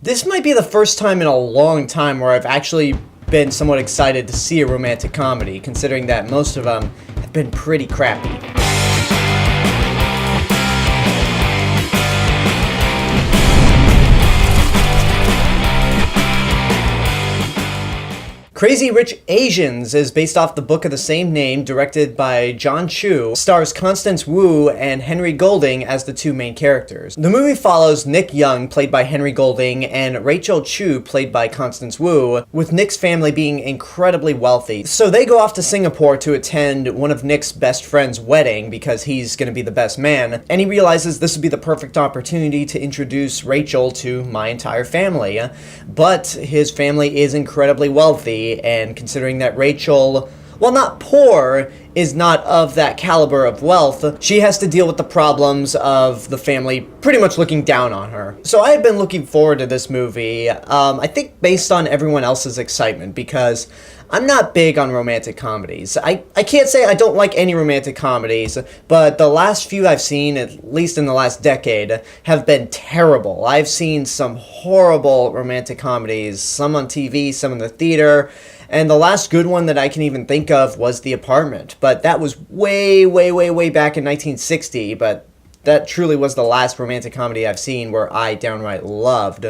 This might be the first time in a long time where I've actually been somewhat excited to see a romantic comedy, considering that most of them have been pretty crappy. Crazy Rich Asians is based off the book of the same name, directed by Jon M, stars Constance Wu and Henry Golding as the two main characters. The movie follows Nick Young, played by Henry Golding, and Rachel Chu, played by Constance Wu, with Nick's family being incredibly wealthy. So they go off to Singapore to attend one of Nick's best friend's wedding because he's going to be the best man, and he realizes this would be the perfect opportunity to introduce Rachel to my entire family. But his family is incredibly wealthy, and considering that Rachel, while not poor, is not of that caliber of wealth, she has to deal with the problems of the family pretty much looking down on her. So I have been looking forward to this movie, I think based on everyone else's excitement, because I'm not big on romantic comedies. I can't say I don't like any romantic comedies, but the last few I've seen, at least in the last decade, have been terrible. I've seen some horrible romantic comedies, some on TV, some in the theater, and the last good one that I can even think of was The Apartment, but that was way back in 1960, but that truly was the last romantic comedy I've seen where I downright loved.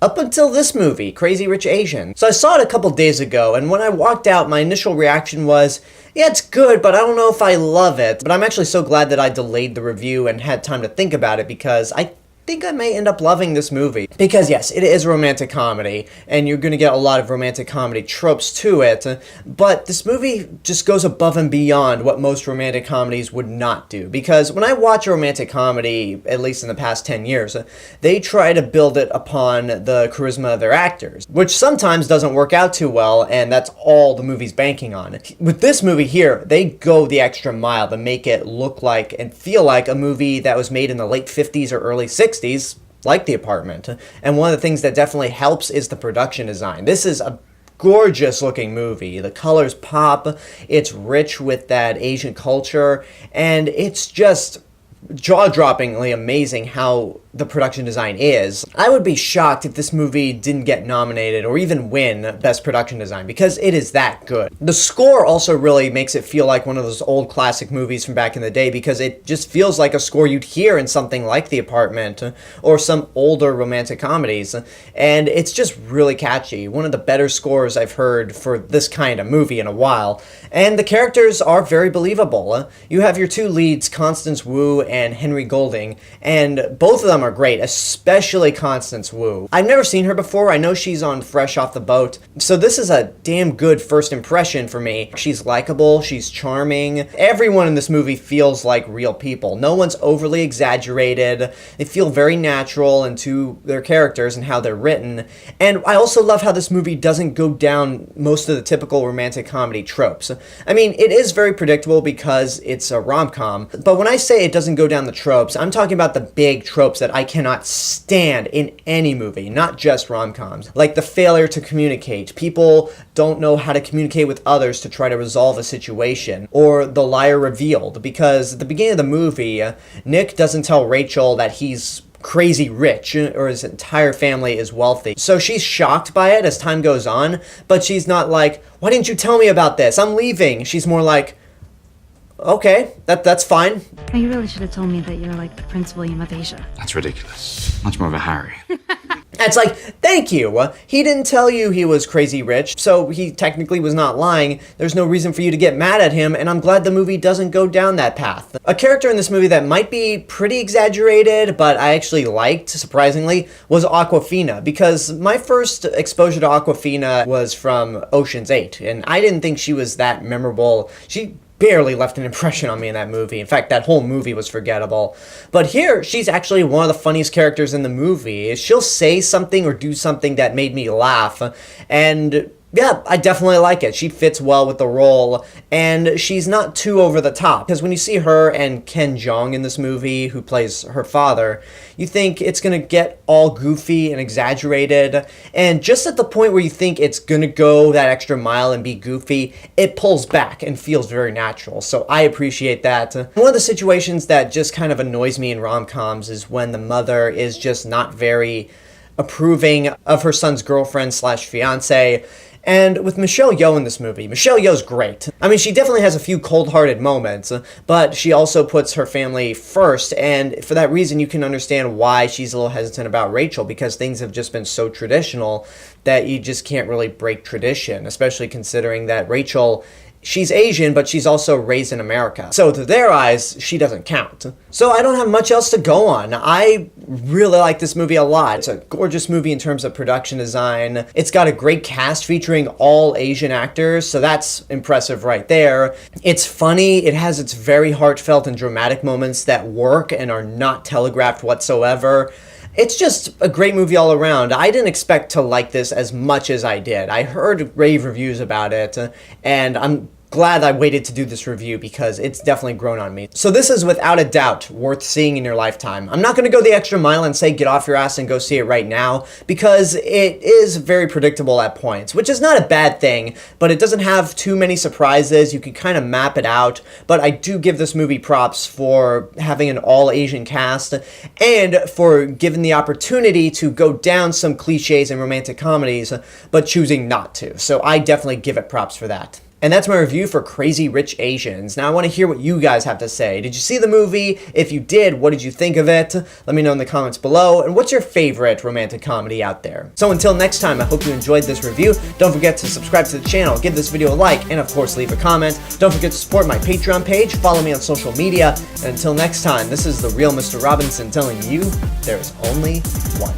Up until this movie, Crazy Rich Asians. So I saw it a couple days ago, and when I walked out, my initial reaction was, yeah, it's good, but I don't know if I love it. But I'm actually so glad that I delayed the review and had time to think about it, because I think I may end up loving this movie. Because yes, it is a romantic comedy, and you're gonna get a lot of romantic comedy tropes to it, but this movie just goes above and beyond what most romantic comedies would not do. Because when I watch a romantic comedy, at least in the past 10 years, they try to build it upon the charisma of their actors, which sometimes doesn't work out too well, and that's all the movie's banking on. With this movie here, they go the extra mile to make it look like and feel like a movie that was made in the late 50s or early 60s, like The Apartment. And one of the things that definitely helps is the production design. This is a gorgeous looking movie. The colors pop, it's rich with that Asian culture, and it's just jaw-droppingly amazing how the production design is. I would be shocked if this movie didn't get nominated or even win Best Production Design, because it is that good. The score also really makes it feel like one of those old classic movies from back in the day, because it just feels like a score you'd hear in something like The Apartment or some older romantic comedies, and it's just really catchy. One of the better scores I've heard for this kind of movie in a while, and the characters are very believable. You have your two leads, Constance Wu and Henry Golding, and both of them are great, especially Constance Wu. I've never seen her before. I know she's on Fresh Off the Boat, so this is a damn good first impression for me. She's likable, she's charming. Everyone in this movie feels like real people. No one's overly exaggerated. They feel very natural into their characters and how they're written. And I also love how this movie doesn't go down most of the typical romantic comedy tropes. I mean, it is very predictable because it's a rom-com, but when I say it doesn't go down the tropes, I'm talking about the big tropes that I cannot stand in any movie, not just rom-coms. Like the failure to communicate. People don't know how to communicate with others to try to resolve a situation. Or the liar revealed, because at the beginning of the movie, Nick doesn't tell Rachel that he's crazy rich, or his entire family is wealthy. So she's shocked by it as time goes on, but she's not like, why didn't you tell me about this? I'm leaving. She's more like, okay, that's fine. Oh, you really should have told me that you're like the Prince William of Asia. That's ridiculous. Much more of a Harry. It's like, thank you. He didn't tell you he was crazy rich, so he technically was not lying. There's no reason for you to get mad at him, and I'm glad the movie doesn't go down that path. A character in this movie that might be pretty exaggerated, but I actually liked, surprisingly, was Awkwafina, because my first exposure to Awkwafina was from Ocean's 8, and I didn't think she was that memorable. She barely left an impression on me in that movie. In fact, that whole movie was forgettable. But here, she's actually one of the funniest characters in the movie. She'll say something or do something that made me laugh, and yeah, I definitely like it. She fits well with the role, and she's not too over the top. Because when you see her and Jeong in this movie, who plays her father, you think it's gonna get all goofy and exaggerated, and just at the point where you think it's gonna go that extra mile and be goofy, it pulls back and feels very natural. So I appreciate that. One of the situations that just kind of annoys me in rom-coms is when the mother is just not very approving of her son's girlfriend slash fiance. And with Michelle Yeoh in this movie, Michelle Yeoh's great. I mean, she definitely has a few cold-hearted moments, but she also puts her family first, and for that reason, you can understand why she's a little hesitant about Rachel, because things have just been so traditional that you just can't really break tradition, especially considering that Rachel, she's Asian, but she's also raised in America. So to their eyes, she doesn't count. So I don't have much else to go on. I really like this movie a lot. It's a gorgeous movie in terms of production design. It's got a great cast featuring all Asian actors, so that's impressive right there. It's funny. It has its very heartfelt and dramatic moments that work and are not telegraphed whatsoever. It's just a great movie all around. I didn't expect to like this as much as I did. I heard rave reviews about it, and I'm glad I waited to do this review because it's definitely grown on me. So this is without a doubt worth seeing in your lifetime. I'm not going to go the extra mile and say get off your ass and go see it right now, because it is very predictable at points, which is not a bad thing, but it doesn't have too many surprises. You can kind of map it out, but I do give this movie props for having an all-Asian cast and for giving the opportunity to go down some cliches in romantic comedies, but choosing not to. So I definitely give it props for that. And that's my review for Crazy Rich Asians. Now I want to hear what you guys have to say. Did you see the movie? If you did, what did you think of it? Let me know in the comments below. And what's your favorite romantic comedy out there? So until next time, I hope you enjoyed this review. Don't forget to subscribe to the channel, give this video a like, and of course leave a comment. Don't forget to support my Patreon page, follow me on social media. And until next time, this is the Real Mr. Robinson telling you there is only one.